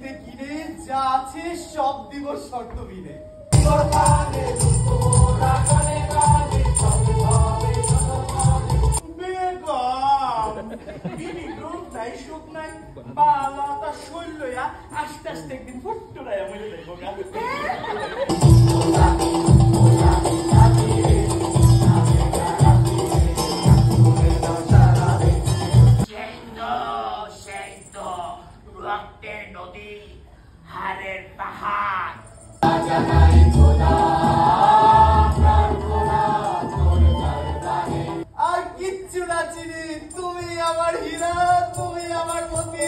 চাইতে কিনে যা আছে সব দিব শর্ত বিনে। সুখ নাই বালা তা শৈল আস্তে আস্তে একদিন ফুট্টু রায় মরে দেখবো রক্তের নদী হারের পাহাড় আর কিচ্ছু না চিনি, তুমি আমার হীরা, তুমি আমার মতি।